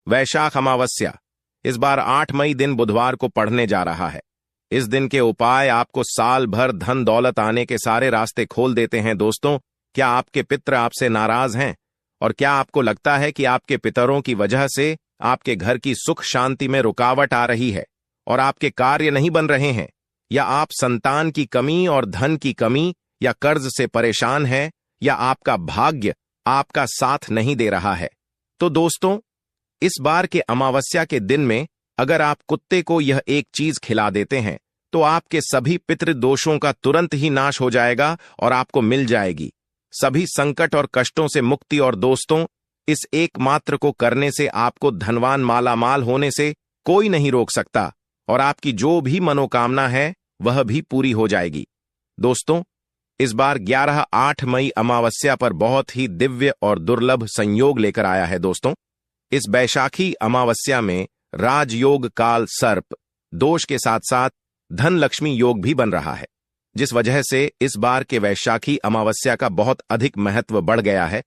वैशाख अमावस्या इस बार 8 मई दिन बुधवार को पड़ने जा रहा है। इस दिन के उपाय आपको साल भर धन दौलत आने के सारे रास्ते खोल देते हैं। दोस्तों, क्या आपके पितर आपसे नाराज हैं? और क्या आपको लगता है कि आपके पितरों की वजह से आपके घर की सुख शांति में रुकावट आ रही है और आपके कार्य नहीं बन रहे हैं? या आप संतान की कमी और धन की कमी या कर्ज से परेशान हैं, या आपका भाग्य आपका साथ नहीं दे रहा है? तो दोस्तों, इस बार के अमावस्या के दिन में अगर आप कुत्ते को यह एक चीज खिला देते हैं तो आपके सभी पितृदोषों का तुरंत ही नाश हो जाएगा और आपको मिल जाएगी सभी संकट और कष्टों से मुक्ति। और दोस्तों, इस एकमात्र को करने से आपको धनवान मालामाल होने से कोई नहीं रोक सकता और आपकी जो भी मनोकामना है वह भी पूरी हो जाएगी। दोस्तों, इस बार 11-8 मई अमावस्या पर बहुत ही दिव्य और दुर्लभ संयोग लेकर आया है। दोस्तों, इस बैशाखी अमावस्या में राजयोग काल सर्प दोष के साथ साथ धन लक्ष्मी योग भी बन रहा है, जिस वजह से इस बार के वैशाखी अमावस्या का बहुत अधिक महत्व बढ़ गया है।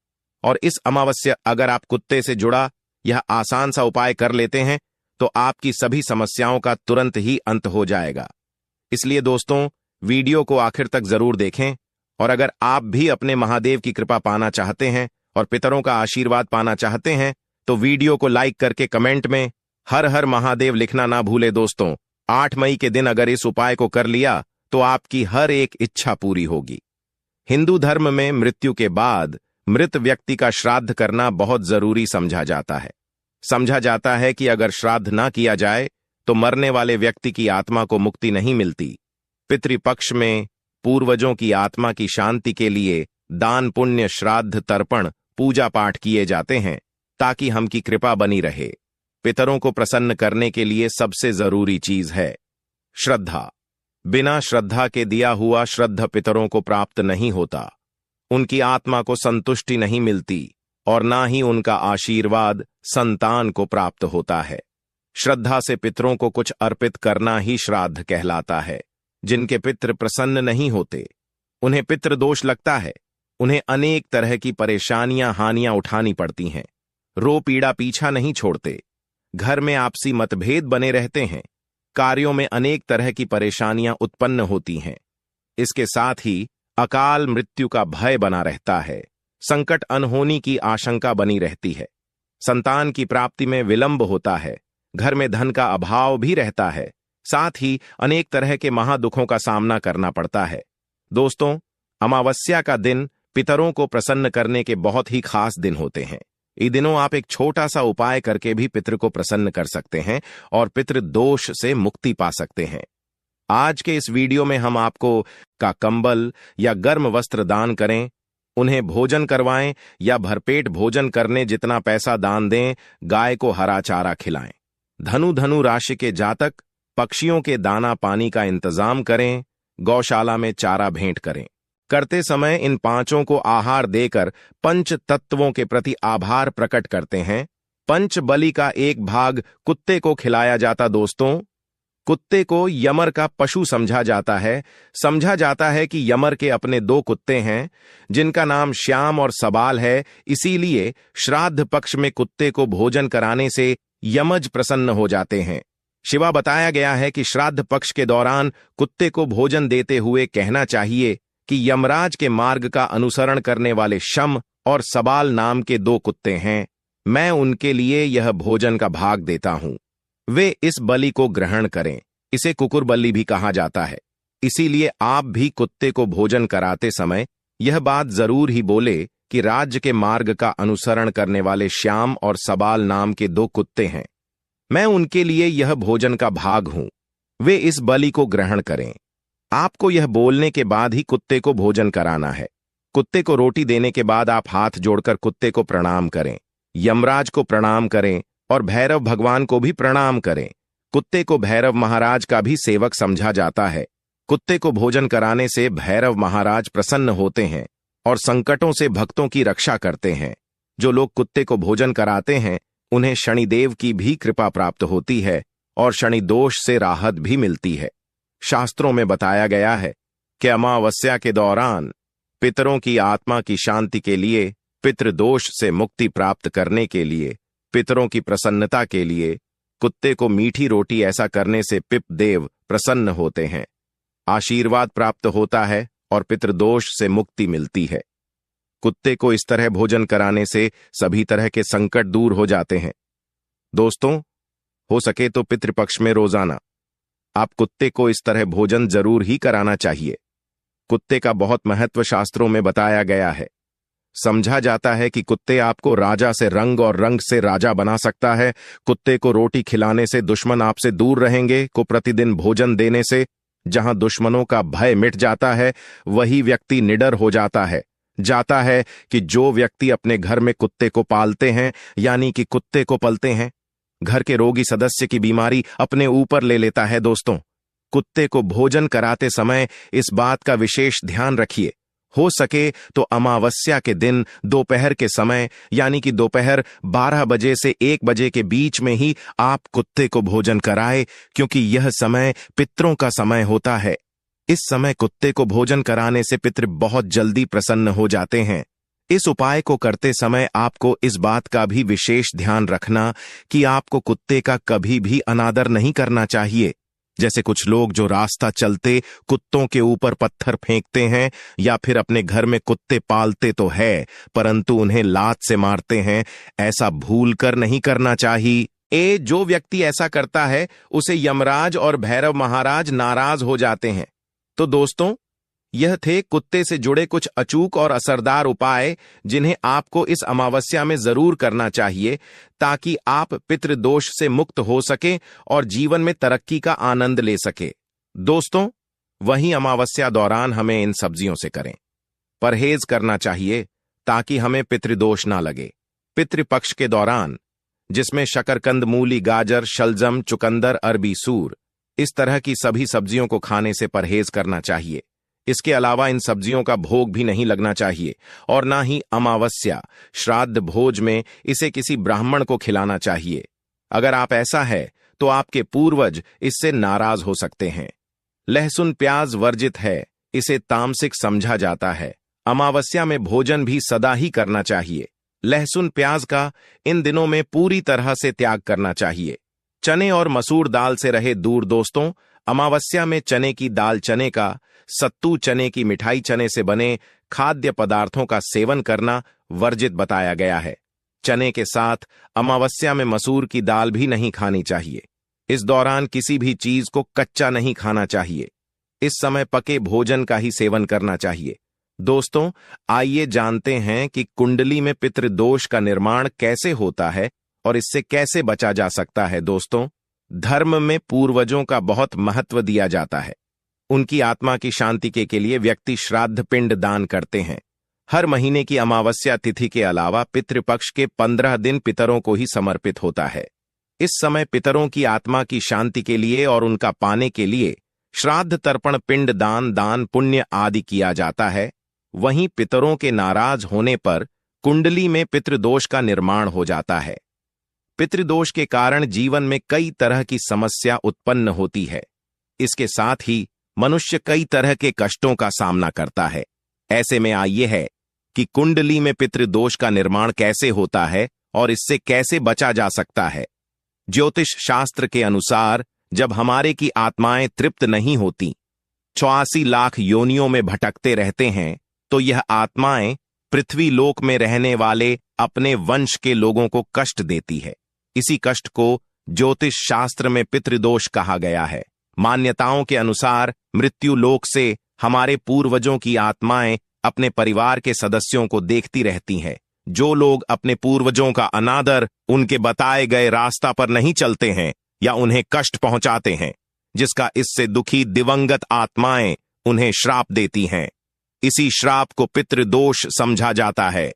और इस अमावस्या अगर आप कुत्ते से जुड़ा यह आसान सा उपाय कर लेते हैं तो आपकी सभी समस्याओं का तुरंत ही अंत हो जाएगा। इसलिए दोस्तों, वीडियो को आखिर तक जरूर देखें। और अगर आप भी अपने महादेव की कृपा पाना चाहते हैं और पितरों का आशीर्वाद पाना चाहते हैं तो वीडियो को लाइक करके कमेंट में हर हर महादेव लिखना ना भूले। दोस्तों, 8 मई के दिन अगर इस उपाय को कर लिया तो आपकी हर एक इच्छा पूरी होगी। हिंदू धर्म में मृत्यु के बाद मृत व्यक्ति का श्राद्ध करना बहुत जरूरी समझा जाता है। समझा जाता है कि अगर श्राद्ध ना किया जाए तो मरने वाले व्यक्ति की आत्मा को मुक्ति नहीं मिलती। पितृपक्ष में पूर्वजों की आत्मा की शांति के लिए दान पुण्य श्राद्ध तर्पण पूजा पाठ किए जाते हैं ताकि हम की कृपा बनी रहे। पितरों को प्रसन्न करने के लिए सबसे जरूरी चीज है श्रद्धा। बिना श्रद्धा के दिया हुआ श्रद्ध पितरों को प्राप्त नहीं होता, उनकी आत्मा को संतुष्टि नहीं मिलती और ना ही उनका आशीर्वाद संतान को प्राप्त होता है। श्रद्धा से पितरों को कुछ अर्पित करना ही श्राद्ध कहलाता है। जिनके पितृ प्रसन्न नहीं होते, उन्हें पितृदोष लगता है, उन्हें अनेक तरह की परेशानियां हानियां उठानी पड़ती हैं। रो पीड़ा पीछा नहीं छोड़ते, घर में आपसी मतभेद बने रहते हैं, कार्यों में अनेक तरह की परेशानियां उत्पन्न होती हैं। इसके साथ ही अकाल मृत्यु का भय बना रहता है, संकट अनहोनी की आशंका बनी रहती है, संतान की प्राप्ति में विलंब होता है, घर में धन का अभाव भी रहता है, साथ ही अनेक तरह के महादुखों का सामना करना पड़ता है। दोस्तों, अमावस्या का दिन पितरों को प्रसन्न करने के बहुत ही खास दिन होते हैं। इन दिनों आप एक छोटा सा उपाय करके भी पितृ को प्रसन्न कर सकते हैं और पितृ दोष से मुक्ति पा सकते हैं। आज के इस वीडियो में हम आपको का कंबल या गर्म वस्त्र दान करें, उन्हें भोजन करवाएं या भरपेट भोजन करने जितना पैसा दान दें, गाय को हरा चारा खिलाएं। धनु राशि के जातक पक्षियों के दाना पानी का इंतजाम करें, गौशाला में चारा भेंट करें। करते समय इन पांचों को आहार देकर पंच तत्वों के प्रति आभार प्रकट करते हैं। पंच बलि का एक भाग कुत्ते को खिलाया जाता। दोस्तों, कुत्ते को यमर का पशु समझा जाता है। समझा जाता है कि यमर के अपने 2 कुत्ते हैं जिनका नाम श्याम और सबाल है। इसीलिए श्राद्ध पक्ष में कुत्ते को भोजन कराने से यमज प्रसन्न हो जाते हैं। शिवा बताया गया है कि श्राद्ध पक्ष के दौरान कुत्ते को भोजन देते हुए कहना चाहिए कि यमराज के मार्ग का अनुसरण करने वाले शम और सबाल नाम के 2 कुत्ते हैं, मैं उनके लिए यह भोजन का भाग देता हूं, वे इस बलि को ग्रहण करें। इसे कुकुर बलि भी कहा जाता है। इसीलिए आप भी कुत्ते को भोजन कराते समय यह बात जरूर ही बोले कि राज्य के मार्ग का अनुसरण करने वाले श्याम और सबाल नाम के 2 कुत्ते हैं, मैं उनके लिए यह भोजन का भाग हूं, वे इस बलि को ग्रहण करें। आपको यह बोलने के बाद ही कुत्ते को भोजन कराना है। कुत्ते को रोटी देने के बाद आप हाथ जोड़कर कुत्ते को प्रणाम करें, यमराज को प्रणाम करें और भैरव भगवान को भी प्रणाम करें। कुत्ते को भैरव महाराज का भी सेवक समझा जाता है। कुत्ते को भोजन कराने से भैरव महाराज प्रसन्न होते हैं और संकटों से भक्तों की रक्षा करते हैं। जो लोग कुत्ते को भोजन कराते हैं उन्हें शनिदेव की भी कृपा प्राप्त होती है और शनि दोष से राहत भी मिलती है। शास्त्रों में बताया गया है कि अमावस्या के दौरान पितरों की आत्मा की शांति के लिए, पितृदोष से मुक्ति प्राप्त करने के लिए पितरों की प्रसन्नता के लिए कुत्ते को मीठी रोटी ऐसा करने से पिपदेव प्रसन्न होते हैं, आशीर्वाद प्राप्त होता है और पितृदोष से मुक्ति मिलती है। कुत्ते को इस तरह भोजन कराने से सभी तरह के संकट दूर हो जाते हैं। दोस्तों, हो सके तो पितृपक्ष में रोजाना आप कुत्ते को इस तरह भोजन जरूर ही कराना चाहिए। कुत्ते का बहुत महत्व शास्त्रों में बताया गया है। समझा जाता है कि कुत्ते आपको राजा से रंग और रंग से राजा बना सकता है। कुत्ते को रोटी खिलाने से दुश्मन आपसे दूर रहेंगे। को प्रतिदिन भोजन देने से जहां दुश्मनों का भय मिट जाता है, वही व्यक्ति निडर हो जाता है कि जो व्यक्ति अपने घर में कुत्ते को पालते हैं, यानी कि कुत्ते को पलते हैं, घर के रोगी सदस्य की बीमारी अपने ऊपर ले लेता है। दोस्तों, कुत्ते को भोजन कराते समय इस बात का विशेष ध्यान रखिए। हो सके तो अमावस्या के दिन दोपहर के समय, यानी कि दोपहर 12 बजे से 1 बजे के बीच में ही आप कुत्ते को भोजन कराएं, क्योंकि यह समय पितरों का समय होता है। इस समय कुत्ते को भोजन कराने से पितृ बहुत जल्दी प्रसन्न हो जाते हैं। इस उपाय को करते समय आपको इस बात का भी विशेष ध्यान रखना कि आपको कुत्ते का कभी भी अनादर नहीं करना चाहिए। जैसे कुछ लोग जो रास्ता चलते कुत्तों के ऊपर पत्थर फेंकते हैं, या फिर अपने घर में कुत्ते पालते तो है परंतु उन्हें लात से मारते हैं, ऐसा भूलकर नहीं करना चाहिए। जो व्यक्ति ऐसा करता है उसे यमराज और भैरव महाराज नाराज हो जाते हैं। तो दोस्तों, यह थे कुत्ते से जुड़े कुछ अचूक और असरदार उपाय जिन्हें आपको इस अमावस्या में जरूर करना चाहिए, ताकि आप पितृदोष से मुक्त हो सके और जीवन में तरक्की का आनंद ले सके। दोस्तों, वहीं अमावस्या दौरान हमें इन सब्जियों से करें परहेज करना चाहिए, ताकि हमें पितृदोष ना लगे। पितृपक्ष के दौरान, जिसमें शकरकंद, मूली, गाजर, शलजम, चुकंदर, अरबी, सूर, इस तरह की सभी सब्जियों को खाने से परहेज करना चाहिए। इसके अलावा इन सब्जियों का भोग भी नहीं लगना चाहिए और ना ही अमावस्या श्राद्ध भोज में इसे किसी ब्राह्मण को खिलाना चाहिए। अगर आप ऐसा है तो आपके पूर्वज इससे नाराज हो सकते हैं। लहसुन प्याज वर्जित है, इसे तामसिक समझा जाता है। अमावस्या में भोजन भी सदा ही करना चाहिए। लहसुन प्याज का इन दिनों में पूरी तरह से त्याग करना चाहिए। चने और मसूर दाल से रहे दूर। दोस्तों, अमावस्या में चने की दाल, चने का सत्तू, चने की मिठाई, चने से बने खाद्य पदार्थों का सेवन करना वर्जित बताया गया है। चने के साथ अमावस्या में मसूर की दाल भी नहीं खानी चाहिए। इस दौरान किसी भी चीज को कच्चा नहीं खाना चाहिए। इस समय पके भोजन का ही सेवन करना चाहिए। दोस्तों, आइए जानते हैं कि कुंडली में पितृदोष का निर्माण कैसे होता है और इससे कैसे बचा जा सकता है। दोस्तों, धर्म में पूर्वजों का बहुत महत्व दिया जाता है। उनकी आत्मा की शांति के लिए व्यक्ति श्राद्ध पिंड दान करते हैं। हर महीने की अमावस्या तिथि के अलावा पितृपक्ष के 15 दिन पितरों को ही समर्पित होता है। इस समय पितरों की आत्मा की शांति के लिए और उनका पाने के लिए श्राद्ध, तर्पण, पिंड दान, दान पुण्य आदि किया जाता है। वहीं पितरों के नाराज होने पर कुंडली में पितृदोष का निर्माण हो जाता है। पितृदोष के कारण जीवन में कई तरह की समस्या उत्पन्न होती है। इसके साथ ही मनुष्य कई तरह के कष्टों का सामना करता है। ऐसे में आइए है कि कुंडली में पितृदोष का निर्माण कैसे होता है और इससे कैसे बचा जा सकता है। ज्योतिष शास्त्र के अनुसार जब हमारे की आत्माएं तृप्त नहीं होती, 84 लाख योनियों में भटकते रहते हैं, तो यह आत्माएं पृथ्वी लोक में रहने वाले अपने वंश के लोगों को कष्ट देती है। इसी कष्ट को ज्योतिष शास्त्र में पितृदोष कहा गया है। मान्यताओं के अनुसार मृत्यु लोक से हमारे पूर्वजों की आत्माएं अपने परिवार के सदस्यों को देखती रहती हैं। जो लोग अपने पूर्वजों का अनादर, उनके बताए गए रास्ता पर नहीं चलते हैं या उन्हें कष्ट पहुंचाते हैं, जिसका इससे दुखी दिवंगत आत्माएं उन्हें श्राप देती हैं। इसी श्राप को पितृदोष समझा जाता है।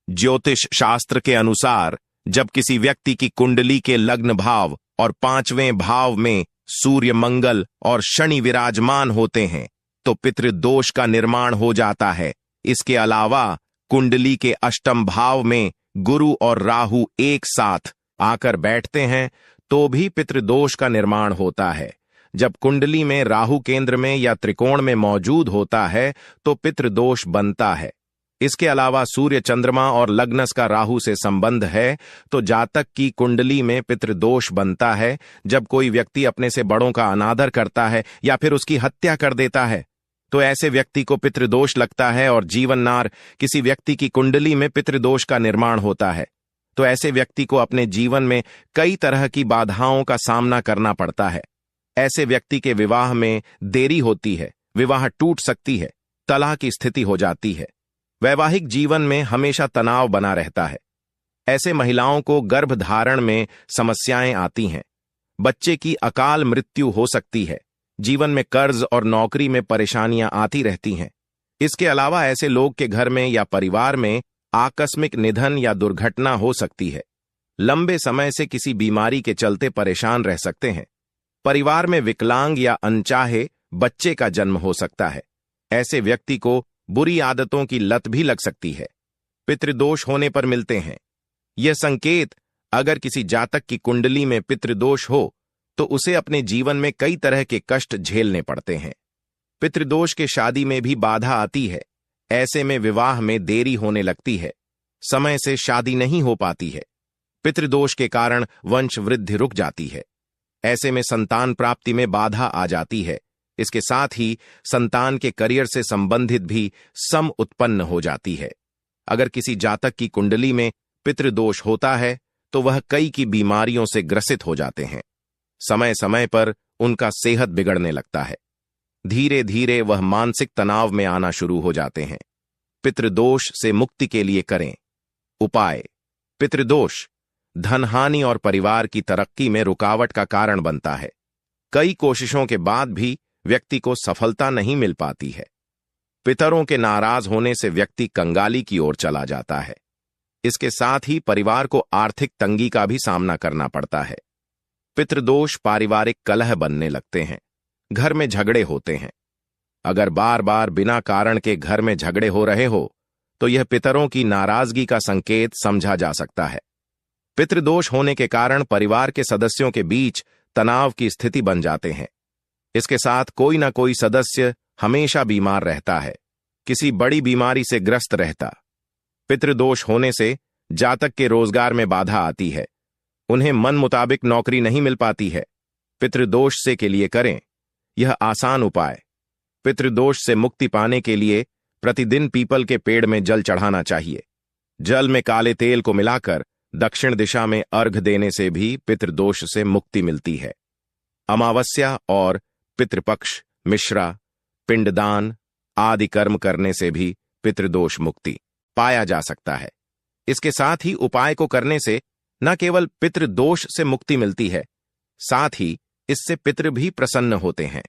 ज्योतिष शास्त्र के अनुसार जब किसी व्यक्ति की कुंडली के लग्न भाव और 5वें भाव में सूर्य, मंगल और शनि विराजमान होते हैं तो पितृदोष का निर्माण हो जाता है। इसके अलावा कुंडली के अष्टम भाव में गुरु और राहु एक साथ आकर बैठते हैं तो भी पितृदोष का निर्माण होता है। जब कुंडली में राहु केंद्र में या त्रिकोण में मौजूद होता है तो पितृदोष बनता है। इसके अलावा सूर्य, चंद्रमा और लग्नस का राहु से संबंध है तो जातक की कुंडली में पितृदोष बनता है जब कोई व्यक्ति अपने से बड़ों का अनादर करता है या फिर उसकी हत्या कर देता है तो ऐसे व्यक्ति को पितृदोष लगता है। और जीवननार किसी व्यक्ति की कुंडली में पितृदोष का निर्माण होता है तो ऐसे व्यक्ति को अपने जीवन में कई तरह की बाधाओं का सामना करना पड़ता है। ऐसे व्यक्ति के विवाह में देरी होती है, विवाह टूट सकती है, तलाक की स्थिति हो जाती है, वैवाहिक जीवन में हमेशा तनाव बना रहता है। ऐसे महिलाओं को गर्भधारण में समस्याएं आती हैं, बच्चे की अकाल मृत्यु हो सकती है, जीवन में कर्ज और नौकरी में परेशानियां आती रहती हैं। इसके अलावा ऐसे लोग के घर में या परिवार में आकस्मिक निधन या दुर्घटना हो सकती है। लंबे समय से किसी बीमारी के चलते परेशान रह सकते हैं। परिवार में विकलांग या अनचाहे बच्चे का जन्म हो सकता है। ऐसे व्यक्ति को बुरी आदतों की लत भी लग सकती है। पितृदोष होने पर मिलते हैं यह संकेत। अगर किसी जातक की कुंडली में पितृदोष हो तो उसे अपने जीवन में कई तरह के कष्ट झेलने पड़ते हैं। पितृदोष के शादी में भी बाधा आती है। ऐसे में विवाह में देरी होने लगती है, समय से शादी नहीं हो पाती है। पितृदोष के कारण वंश वृद्धि रुक जाती है। ऐसे में संतान प्राप्ति में बाधा आ जाती है। इसके साथ ही संतान के करियर से संबंधित भी सम उत्पन्न हो जाती है। अगर किसी जातक की कुंडली में पितृदोष होता है तो वह कई की बीमारियों से ग्रसित हो जाते हैं। समय समय पर उनका सेहत बिगड़ने लगता है। धीरे धीरे वह मानसिक तनाव में आना शुरू हो जाते हैं। पितृदोष से मुक्ति के लिए करें उपाय। पितृदोष धनहानि और परिवार की तरक्की में रुकावट का कारण बनता है। कई कोशिशों के बाद भी व्यक्ति को सफलता नहीं मिल पाती है। पितरों के नाराज होने से व्यक्ति कंगाली की ओर चला जाता है। इसके साथ ही परिवार को आर्थिक तंगी का भी सामना करना पड़ता है। पितृदोष पारिवारिक कलह बनने लगते हैं, घर में झगड़े होते हैं। अगर बार बार बिना कारण के घर में झगड़े हो रहे हो तो यह पितरों की नाराजगी का संकेत समझा जा सकता है। पितृदोष होने के कारण परिवार के सदस्यों के बीच तनाव की स्थिति बन जाते हैं। इसके साथ कोई ना कोई सदस्य हमेशा बीमार रहता है, किसी बड़ी बीमारी से ग्रस्त रहता। पितृदोष होने से जातक के रोजगार में बाधा आती है, उन्हें मन मुताबिक नौकरी नहीं मिल पाती है। पितृदोष से के लिए करें यह आसान उपाय। पितृदोष से मुक्ति पाने के लिए प्रतिदिन पीपल के पेड़ में जल चढ़ाना चाहिए। जल में काले तेल को मिलाकर दक्षिण दिशा में अर्घ देने से भी पितृदोष से मुक्ति मिलती है। अमावस्या और पितृपक्ष, मिश्रा, पिंडदान आदि कर्म करने से भी पितृदोष मुक्ति पाया जा सकता है। इसके साथ ही उपाय को करने से न केवल पितृदोष से मुक्ति मिलती है, साथ ही इससे पितृ भी प्रसन्न होते हैं।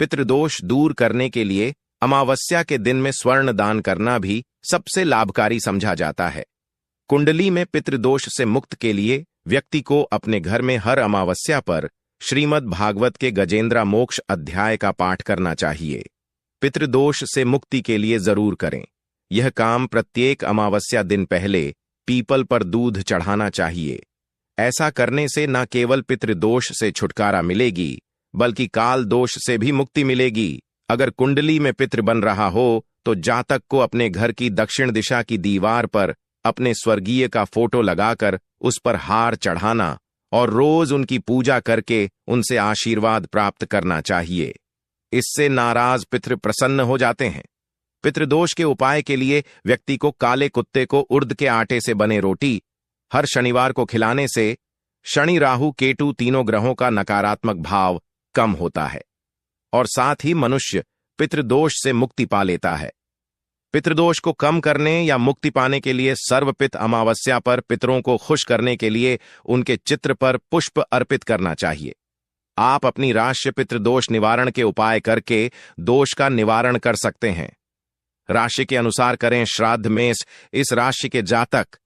पितृदोष दूर करने के लिए अमावस्या के दिन में स्वर्ण दान करना भी सबसे लाभकारी समझा जाता है। कुंडली में पितृदोष से मुक्त के लिए व्यक्ति को अपने घर में हर अमावस्या पर श्रीमद् भागवत के गजेंद्र मोक्ष अध्याय का पाठ करना चाहिए। पितृदोष से मुक्ति के लिए जरूर करें। यह काम प्रत्येक अमावस्या दिन पहले पीपल पर दूध चढ़ाना चाहिए। ऐसा करने से न केवल पितृदोष से छुटकारा मिलेगी बल्कि काल दोष से भी मुक्ति मिलेगी। अगर कुंडली में पितृ बन रहा हो तो जातक को अपने घर की दक्षिण दिशा की दीवार पर अपने स्वर्गीय का फोटो लगाकर उस पर हार चढ़ाना और रोज उनकी पूजा करके उनसे आशीर्वाद प्राप्त करना चाहिए। इससे नाराज पितृ प्रसन्न हो जाते हैं। पितृदोष के उपाय के लिए व्यक्ति को काले कुत्ते को उड़द के आटे से बने रोटी हर शनिवार को खिलाने से शनि, राहु, केतु तीनों ग्रहों का नकारात्मक भाव कम होता है और साथ ही मनुष्य पितृदोष से मुक्ति पा लेता है। पितृदोष को कम करने या मुक्ति पाने के लिए सर्वपित अमावस्या पर पितरों को खुश करने के लिए उनके चित्र पर पुष्प अर्पित करना चाहिए। आप अपनी राशि पितृदोष निवारण के उपाय करके दोष का निवारण कर सकते हैं। राशि के अनुसार करें श्राद्ध मेष। इस राशि के जातक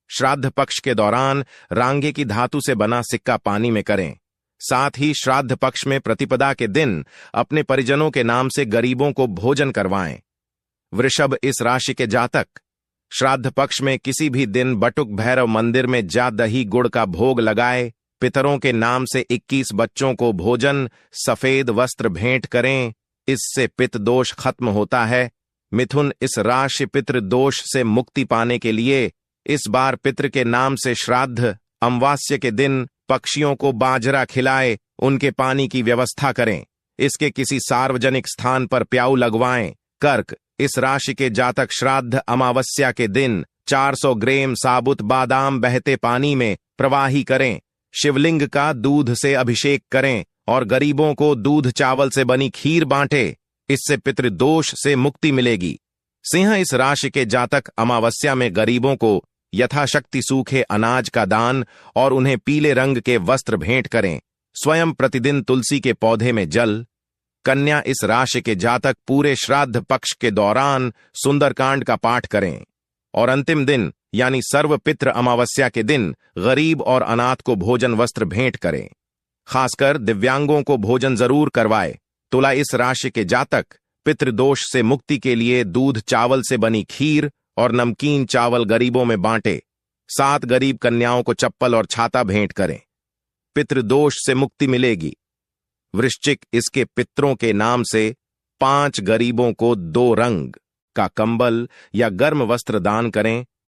श्राद्ध पक्ष के दौरान रांगे की धातु से बना सिक्का पानी में करें। साथ ही श्राद्ध पक्ष में प्रतिपदा के दिन अपने परिजनों के नाम से गरीबों को भोजन करवाएं। वृषभ इस राशि के जातक श्राद्ध पक्ष में किसी भी दिन बटुक भैरव मंदिर में जा दही गुड़ का भोग लगाए। पितरों के नाम से 21 बच्चों को भोजन, सफेद वस्त्र भेंट करें। इससे पित्त दोष खत्म होता है। मिथुन, इस राशि पितृ दोष से मुक्ति पाने के लिए इस बार पितृ के नाम से श्राद्ध, अमावस्या के दिन पक्षियों को बाजरा खिलाए, उनके पानी की व्यवस्था करें। इसके किसी सार्वजनिक स्थान पर प्याऊ लगवाएं। कर्क, इस राशि के जातक श्राद्ध अमावस्या के दिन 400 ग्राम साबुत बादाम बहते पानी में प्रवाही करें। शिवलिंग का दूध से अभिषेक करें और गरीबों को दूध चावल से बनी खीर बांटे। इससे पितृदोष से मुक्ति मिलेगी। सिंह, इस राशि के जातक अमावस्या में गरीबों को यथाशक्ति सूखे अनाज का दान और उन्हें पीले रंग के वस्त्र भेंट करें। स्वयं प्रतिदिन तुलसी के पौधे में जल। कन्या, इस राशि के जातक पूरे श्राद्ध पक्ष के दौरान सुंदरकांड का पाठ करें और अंतिम दिन यानी सर्व पितृ अमावस्या के दिन गरीब और अनाथ को भोजन वस्त्र भेंट करें। खासकर दिव्यांगों को भोजन जरूर करवाए। तुला, इस राशि के जातक पितृदोष से मुक्ति के लिए दूध चावल से बनी खीर और नमकीन चावल गरीबों में बांटे। 7 गरीब कन्याओं को चप्पल और छाता भेंट करें। पितृदोष से मुक्ति मिलेगी। वृश्चिक, इसके पितरों के नाम से 5 गरीबों को 2 रंग का कंबल या गर्म वस्त्र दान करें